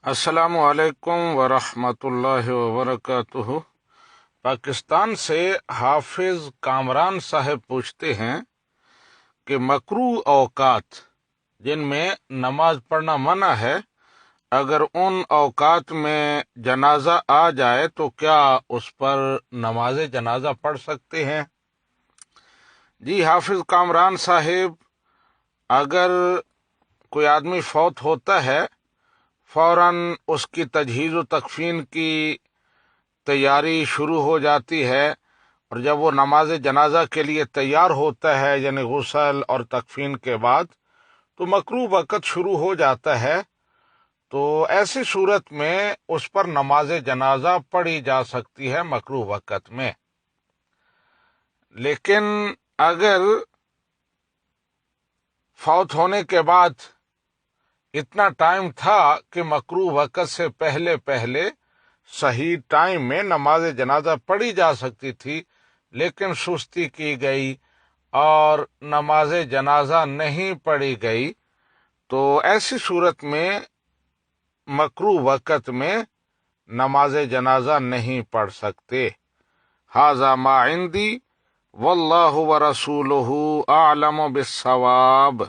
السلام علیکم ورحمۃ اللہ وبرکاتہ۔ پاکستان سے حافظ کامران صاحب پوچھتے ہیں کہ مکروہ اوقات جن میں نماز پڑھنا منع ہے، اگر ان اوقات میں جنازہ آ جائے تو کیا اس پر نماز جنازہ پڑھ سکتے ہیں؟ جی حافظ کامران صاحب، اگر کوئی آدمی فوت ہوتا ہے، فوراً اس کی تجہیز و تکفین کی تیاری شروع ہو جاتی ہے، اور جب وہ نماز جنازہ کے لیے تیار ہوتا ہے، یعنی غسل اور تکفین کے بعد، تو مکروہ وقت شروع ہو جاتا ہے۔ تو ایسی صورت میں اس پر نماز جنازہ پڑھی جا سکتی ہے مکروہ وقت میں۔ لیکن اگر فوت ہونے کے بعد اتنا ٹائم تھا کہ مکروہ وقت سے پہلے صحیح ٹائم میں نماز جنازہ پڑھی جا سکتی تھی، لیکن سستی کی گئی اور نماز جنازہ نہیں پڑھی گئی، تو ایسی صورت میں مکروہ وقت میں نماز جنازہ نہیں پڑھ سکتے۔ ھذا ما عندی واللہ ورسولہ اعلم بالصواب۔